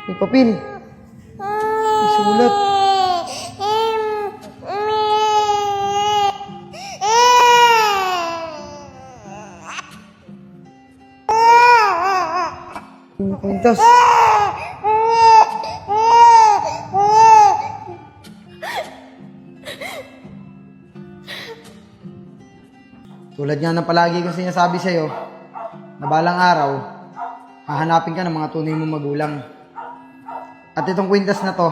May papel. May sulat. May kwintas. Tulad nga ng palagi kong sinasabi sa'yo, na balang araw, hahanapin ka ng mga tunay mong magulang. At itong kwintas na to,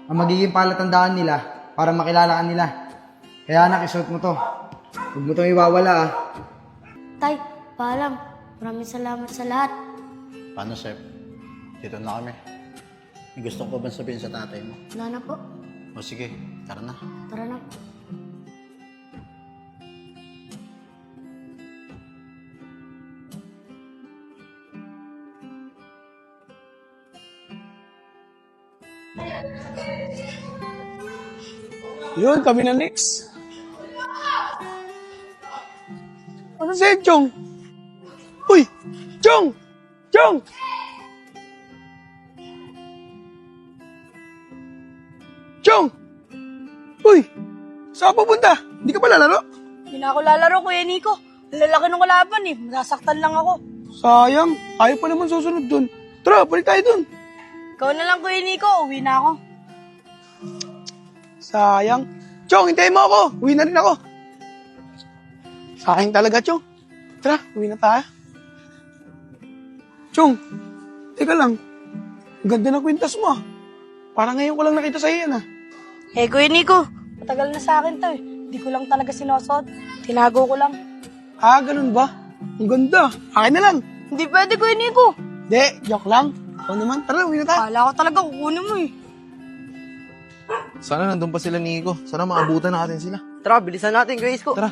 ang magiging palatandaan nila para makilala ka nila. Kaya anak, isuot mo to. Huwag mo itong iwawala ah. Tay, paalam. Maraming salamat sa lahat. Paano, Sep? Dito na kami. May gusto ko ba sabihin sa tatay mo? Wala na po. O sige, tara na. Tara na. Yun, kami na next. Ano sa'yo, Chong? Uy! Chong! Chong! Chong! Uy! Saan ka pupunta? Hindi ka pa lalaro? Hindi na ako lalaro, Kuya Nico. Ang lalaki ng kalaban eh. Masasaktan lang ako. Sayang, ayaw pa naman susunod dun. Tara, balik tayo dun. Ikaw na lang, Kuya Nico. Uwi na ako. Sayang. Chong, hintayin mo ako. Uwi na rin ako. Sayang talaga, Chong. Tara, uwi na tayo. Chong, teka lang. Ang ganda ng kwintas mo ah. Parang ngayon ko lang nakita sa iyan ah. Eh, Kuya Nico. Matagal na sa akin to eh. Hindi ko lang talaga sinosot. Tinago ko lang. Ah, ganun ba? Ang ganda. Akin na lang. Hindi pwede, Kuya Nico. Di, joke lang. Ako naman, tara, uwi na tayo. Kala ko talaga kukunin mo eh. Sana nandun pa sila ni Nico. Sana maabutan natin sila. Tara, bilisan natin, Grace ko. Tara.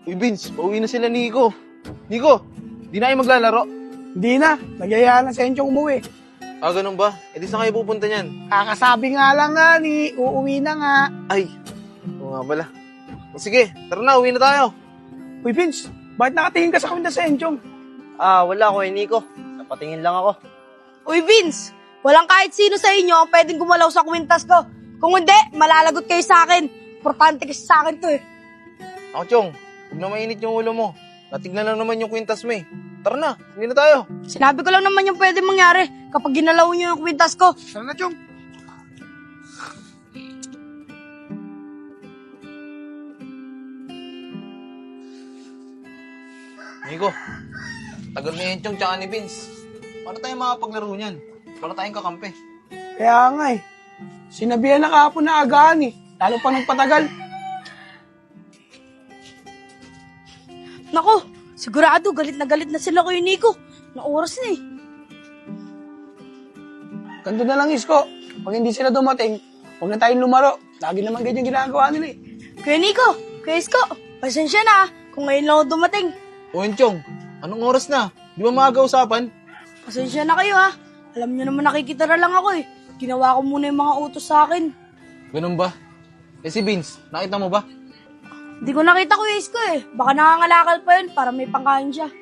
Uy, Vince, pauwi na sila ni Nico. Nico, di na kayo maglalaro. Hindi na. Nagyayaan na sa Enchong umuwi. Ah, ganun ba? E di saan kayo pupunta niyan? Kakasabi nga lang nga ni, uuwi na nga. Ay, oo nga pala. O, sige, tara na, uwi na tayo. Uy, Vince, bakit nakatingin ka sa kwintas sa Enchong? Ah, wala ko Nico. Napatingin lang ako. Uy, Vince. Walang kahit sino sa inyo ang pwedeng gumalaw sa kwintas ko. Kung hindi, malalagot kayo sa akin. Importante kasi sa akin to eh. Ako, Chong, huwag na mainit yung ulo mo. Natignan lang naman yung kwintas mo eh. Tara na, uwi na tayo. Sinabi ko lang naman yung pwedeng mangyari kapag ginalaw niyo yung kwintas ko. Tara na, Chong. Nico, tagal na yung Chong tsaka ni Vince. Paano tayo makapaglaro niyan? Wala tayong kakampi. Kaya nga eh. Sinabihan na kahapon na agahan eh. Lalo pa nung patagal. Nako, sigurado galit na sila Kuya Nico. Na oras na eh. Ganto na lang, Isko. Pag hindi sila dumating, huwag na tayong lumaro. Lagi naman ganyan ginagawa nila eh. Kuya Nico, Kuya Isko, pasensya na kung ngayon lang ako dumating. O yun, Chong, anong oras na? Di ba maaga usapan? Pasensya na kayo ha. Alam niyo naman nakikita na lang ako eh. Ginawa ko muna yung mga utos sa akin. Ganun ba? Eh si Vince, nakita mo ba? Hindi ko nakita Kuya Isko eh. Baka nangangalakal pa yun para may pangkain siya.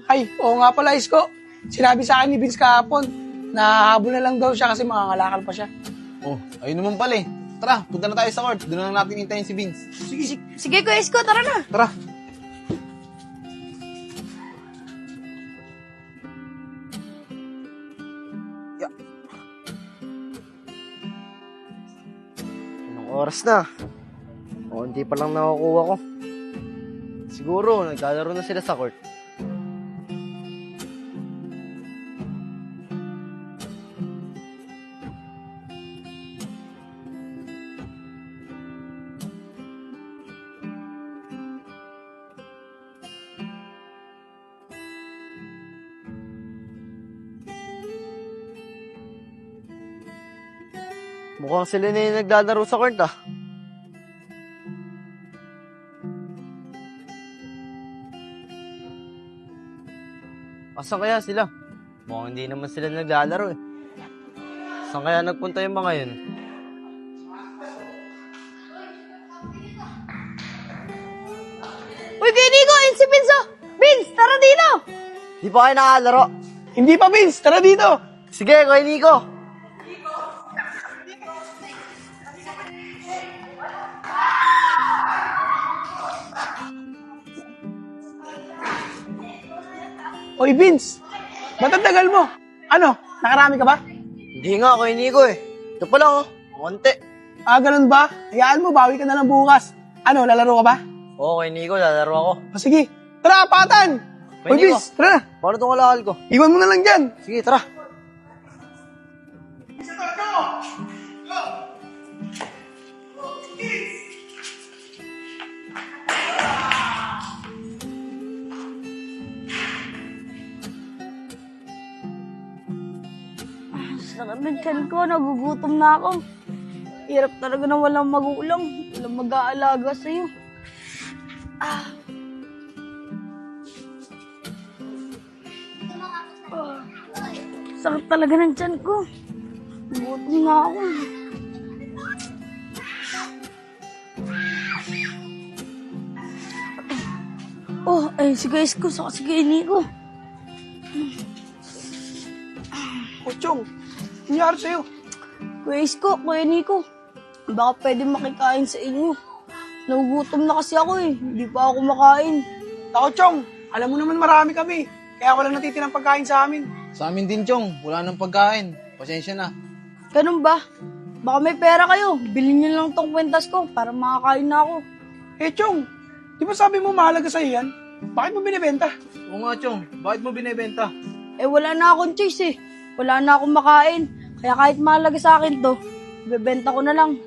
Ay, oo nga pala, Isko. Sinabi sa akin ni Vince kahapon na habol na lang daw siya kasi mangangalakal pa siya. Oh, ayun naman pala eh. Tara, punta na tayo sa court. Doon na lang natin hintayin si Vince. Sige Kuya Isko, tara na. Tara. Anong oras na? O, hindi pa lang nakukuha ko. Siguro, naglalaro na sila sa court. Mukhang sila na yung naglalaro sa court ah. Asan kaya sila? Mukhang hindi naman sila naglalaro eh. Saan kaya nagpunta yung mga yun? Uy, Kuya Nico, yun si Vince oh. Vince, tara dito. Di pa kayo nakalaro? Hindi pa, Vince. Tara dito. Sige, Kuya Nico. Oy, Vince! Ba't ang tagal mo? Ano, nakarami ka ba? Hindi nga, Kuya Nico eh. Ito pa lang oh, konti. Ah, ganun ba? Hayaan mo, bawi ka na lang bukas. Ano, lalaro ka ba? Oo, Kuya Nico, lalaro ako. O sige, tara, apatan! Kuya Oy, Nico. Vince, tara na. Paano itong kalakal ko? Iwan mo na lang dyan. Sige, tara. Sakit ng tiyan ko, nagugutom na ako. Hirap talaga na walang magulang, walang mag-aalaga sa'yo. Sakit talaga ng tiyan ko. Gutom na ako. Oh, ay si guys ko, saka si Gaini ko. O, Chong, nangyari sa'yo? Kuya Isko, Kuya Nico, baka pwede makikain sa inyo. Nagugutom na kasi ako eh, hindi pa ako makain. Ako, Chong, alam mo naman marami kami. Kaya walang natitirang pagkain sa amin. Sa amin din, Chong. Wala nang pagkain. Pasensya na. Ganun ba? Baka may pera kayo, bilhin niyo lang tong kwentas ko para makakain na ako. Eh, Chong, di ba sabi mo mahalaga sa'yo yan? Bakit mo binibenta? Oo nga, Chong. Bakit mo binibenta? Eh wala na akong choice eh, wala na akong makain. Kaya kahit mahalaga sa akin to, bebenta ko na lang.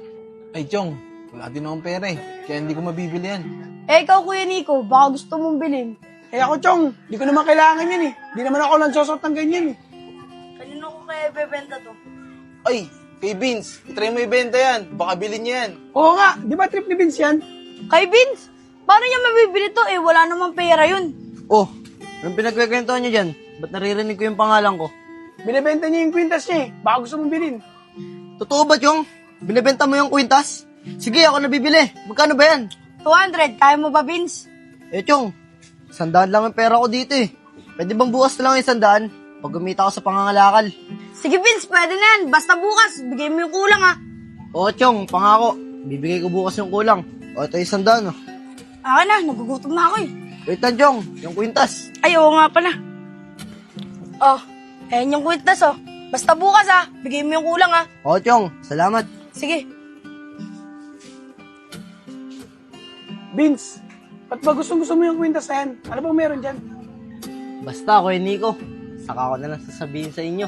Ay, Chong. Wala din akong pera eh. Kaya hindi ko mabibili yan. Eh ikaw Kuya Nico, baka gusto mong bilhin. Eh ako, Chong, di ko naman kailangan yan eh. Di naman ako nagsosot ng ganyan eh. Kanino ko kaya bebenta to? Ay, kay Vince. Itry mo ibenta yan. Baka bilhin niya yan. Oo nga, di ba trip ni Vince yan? Kay Vince, paano niya mabibili to eh, wala namang pera yun. Oh, anong pinagkikwentuhan niyo dyan? Ba't naririnig ko yung pangalan ko? Binibenta niya yung kwintas niya eh. Baka gusto mong bilhin. Totoo ba, Chong? Binibenta mo yung kwintas? Sige, ako nabibili. Magkano ba yan? 200, kaya mo ba Vince? Eh, Chong, 100 lang ang pera ko dito eh. Pwede bang bukas na lang yung 100 pag gumita ako sa pangangalakal? Sige Vince, pwede na yan. Basta bukas, bigay mo yung kulang ha. Oo, Chong, pangako. Bibigay ko bukas yung kulang. O, ito yung 100 oh. Akin na, nagugutom na ako eh. Wait lang, Chong, yung kwintas. Ay, oo nga pala. Oh, ayan yung kwintas oh. Basta bukas ha, bigay mo yung kulang ha. Oo, Chong, salamat. Sige. Vince, ba't ba gusto mo yung kwintas na yan? Ano bang meron dyan? Basta, Kuya Nico. Saka ko na lang sasabihin sa inyo.